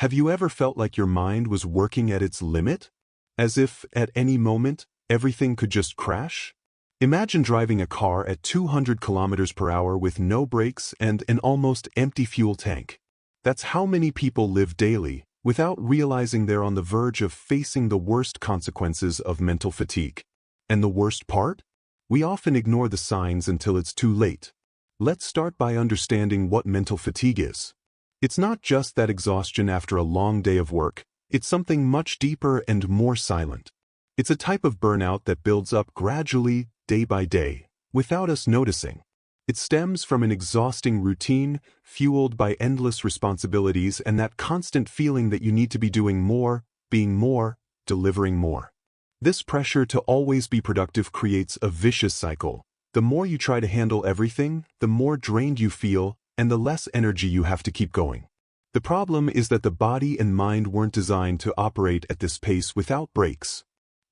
Have you ever felt like your mind was working at its limit? As if, at any moment, everything could just crash? Imagine driving a car at 200 kilometers per hour with no brakes and an almost empty fuel tank. That's how many people live daily, without realizing they're on the verge of facing the worst consequences of mental fatigue. And the worst part? We often ignore the signs until it's too late. Let's start by understanding what mental fatigue is. It's not just that exhaustion after a long day of work, it's something much deeper and more silent. It's a type of burnout that builds up gradually, day by day, without us noticing. It stems from an exhausting routine, fueled by endless responsibilities and that constant feeling that you need to be doing more, being more, delivering more. This pressure to always be productive creates a vicious cycle. The more you try to handle everything, the more drained you feel, and the less energy you have to keep going. The problem is that the body and mind weren't designed to operate at this pace without breaks.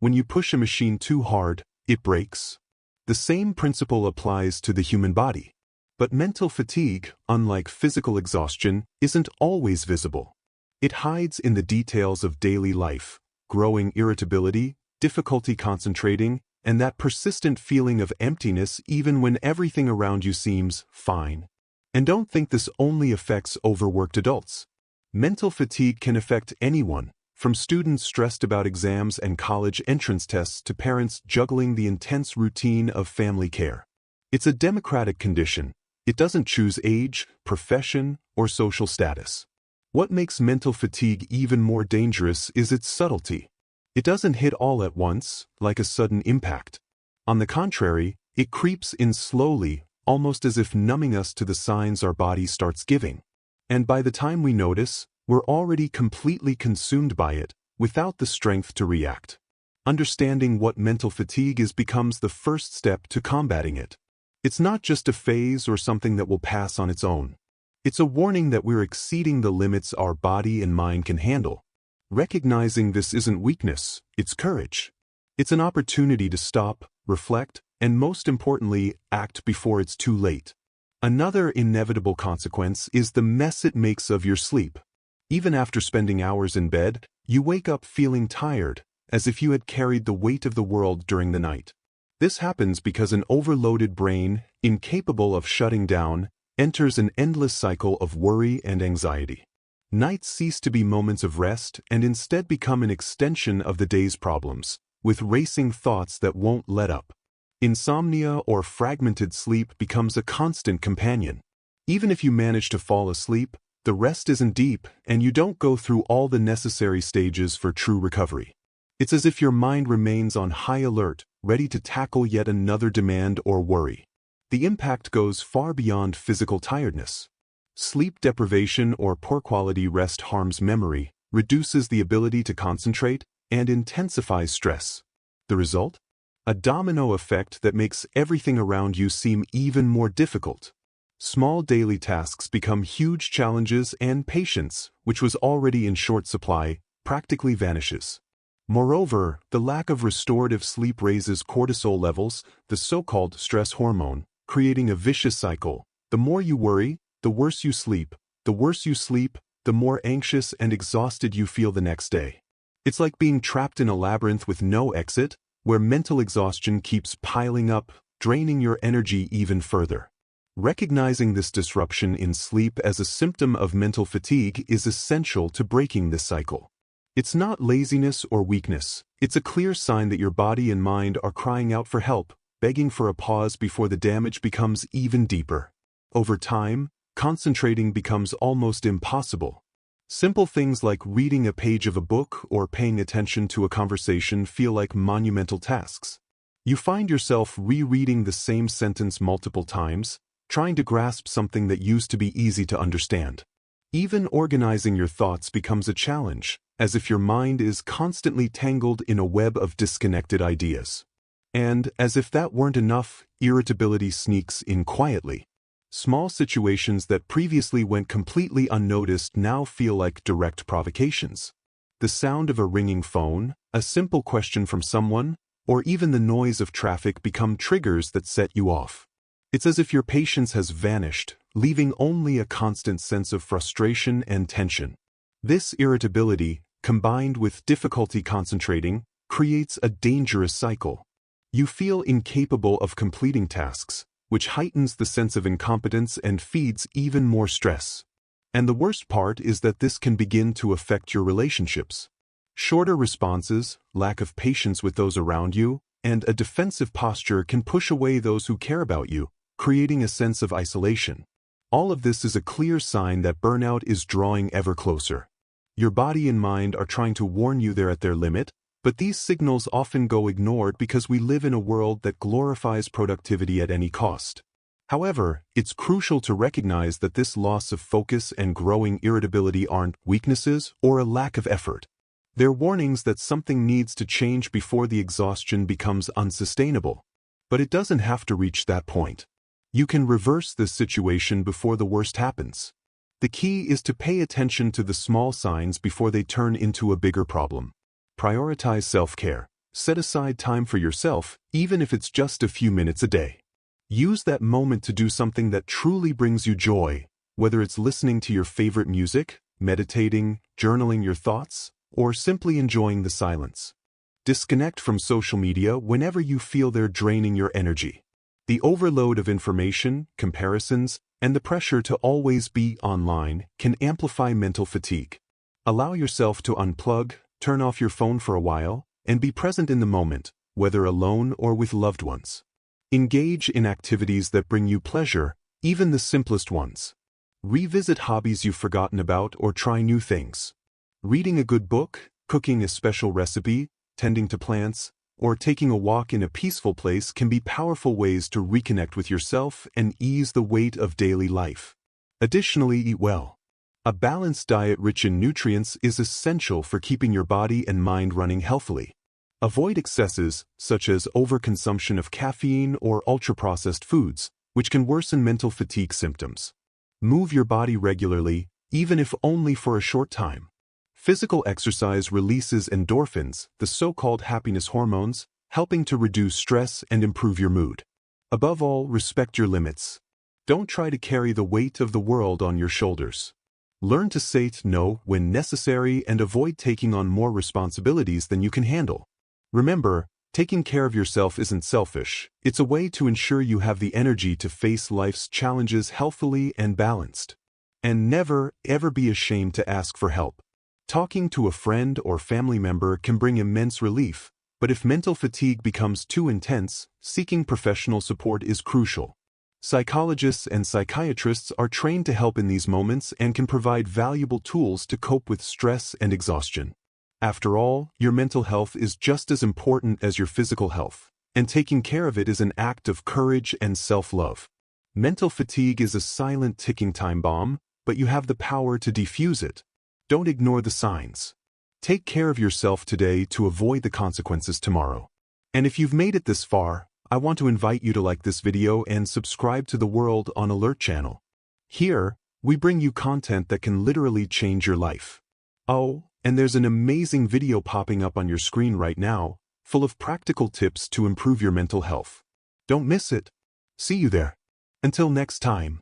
When you push a machine too hard, it breaks. The same principle applies to the human body. But mental fatigue, unlike physical exhaustion, isn't always visible. It hides in the details of daily life: growing irritability, difficulty concentrating, and that persistent feeling of emptiness even when everything around you seems fine. And don't think this only affects overworked adults. Mental fatigue can affect anyone, from students stressed about exams and college entrance tests to parents juggling the intense routine of family care. It's a democratic condition. It doesn't choose age, profession, or social status. What makes mental fatigue even more dangerous is its subtlety. It doesn't hit all at once, like a sudden impact. On the contrary, it creeps in slowly, almost as if numbing us to the signs our body starts giving. And by the time we notice, we're already completely consumed by it, without the strength to react. Understanding what mental fatigue is becomes the first step to combating it. It's not just a phase or something that will pass on its own. It's a warning that we're exceeding the limits our body and mind can handle. Recognizing this isn't weakness, it's courage. It's an opportunity to stop, reflect, and most importantly, act before it's too late. Another inevitable consequence is the mess it makes of your sleep. Even after spending hours in bed, you wake up feeling tired, as if you had carried the weight of the world during the night. This happens because an overloaded brain, incapable of shutting down, enters an endless cycle of worry and anxiety. Nights cease to be moments of rest and instead become an extension of the day's problems, with racing thoughts that won't let up. Insomnia or fragmented sleep becomes a constant companion. Even if you manage to fall asleep, the rest isn't deep and you don't go through all the necessary stages for true recovery. It's as if your mind remains on high alert, ready to tackle yet another demand or worry. The impact goes far beyond physical tiredness. Sleep deprivation or poor quality rest harms memory, reduces the ability to concentrate, and intensifies stress. The result? A domino effect that makes everything around you seem even more difficult. Small daily tasks become huge challenges and patience, which was already in short supply, practically vanishes. Moreover, the lack of restorative sleep raises cortisol levels, the so-called stress hormone, creating a vicious cycle. The more you worry, the worse you sleep. The worse you sleep, the more anxious and exhausted you feel the next day. It's like being trapped in a labyrinth with no exit, where mental exhaustion keeps piling up, draining your energy even further. Recognizing this disruption in sleep as a symptom of mental fatigue is essential to breaking this cycle. It's not laziness or weakness. It's a clear sign that your body and mind are crying out for help, begging for a pause before the damage becomes even deeper. Over time, concentrating becomes almost impossible. Simple things like reading a page of a book or paying attention to a conversation feel like monumental tasks. You find yourself rereading the same sentence multiple times, trying to grasp something that used to be easy to understand. Even organizing your thoughts becomes a challenge, as if your mind is constantly tangled in a web of disconnected ideas. And, as if that weren't enough, irritability sneaks in quietly. Small situations that previously went completely unnoticed now feel like direct provocations. The sound of a ringing phone, a simple question from someone, or even the noise of traffic become triggers that set you off. It's as if your patience has vanished, leaving only a constant sense of frustration and tension. This irritability, combined with difficulty concentrating, creates a dangerous cycle. You feel incapable of completing tasks, which heightens the sense of incompetence and feeds even more stress. And the worst part is that this can begin to affect your relationships. Shorter responses, lack of patience with those around you, and a defensive posture can push away those who care about you, creating a sense of isolation. All of this is a clear sign that burnout is drawing ever closer. Your body and mind are trying to warn you they're at their limit, but these signals often go ignored because we live in a world that glorifies productivity at any cost. However, it's crucial to recognize that this loss of focus and growing irritability aren't weaknesses or a lack of effort. They're warnings that something needs to change before the exhaustion becomes unsustainable. But it doesn't have to reach that point. You can reverse this situation before the worst happens. The key is to pay attention to the small signs before they turn into a bigger problem. Prioritize self-care. Set aside time for yourself, even if it's just a few minutes a day. Use that moment to do something that truly brings you joy, whether it's listening to your favorite music, meditating, journaling your thoughts, or simply enjoying the silence. Disconnect from social media whenever you feel they're draining your energy. The overload of information, comparisons, and the pressure to always be online can amplify mental fatigue. Allow yourself to unplug, turn off your phone for a while, and be present in the moment, whether alone or with loved ones. Engage in activities that bring you pleasure, even the simplest ones. Revisit hobbies you've forgotten about or try new things. Reading a good book, cooking a special recipe, tending to plants, or taking a walk in a peaceful place can be powerful ways to reconnect with yourself and ease the weight of daily life. Additionally, eat well. A balanced diet rich in nutrients is essential for keeping your body and mind running healthily. Avoid excesses, such as overconsumption of caffeine or ultra-processed foods, which can worsen mental fatigue symptoms. Move your body regularly, even if only for a short time. Physical exercise releases endorphins, the so-called happiness hormones, helping to reduce stress and improve your mood. Above all, respect your limits. Don't try to carry the weight of the world on your shoulders. Learn to say no when necessary and avoid taking on more responsibilities than you can handle. Remember, taking care of yourself isn't selfish. It's a way to ensure you have the energy to face life's challenges healthily and balanced. And never, ever be ashamed to ask for help. Talking to a friend or family member can bring immense relief, but if mental fatigue becomes too intense, seeking professional support is crucial. Psychologists and psychiatrists are trained to help in these moments and can provide valuable tools to cope with stress and exhaustion. After all, your mental health is just as important as your physical health, and taking care of it is an act of courage and self-love. Mental fatigue is a silent ticking time bomb, but you have the power to defuse it. Don't ignore the signs. Take care of yourself today to avoid the consequences tomorrow. And if you've made it this far, I want to invite you to like this video and subscribe to the World on Alert channel. Here, we bring you content that can literally change your life. Oh, and there's an amazing video popping up on your screen right now, full of practical tips to improve your mental health. Don't miss it. See you there. Until next time.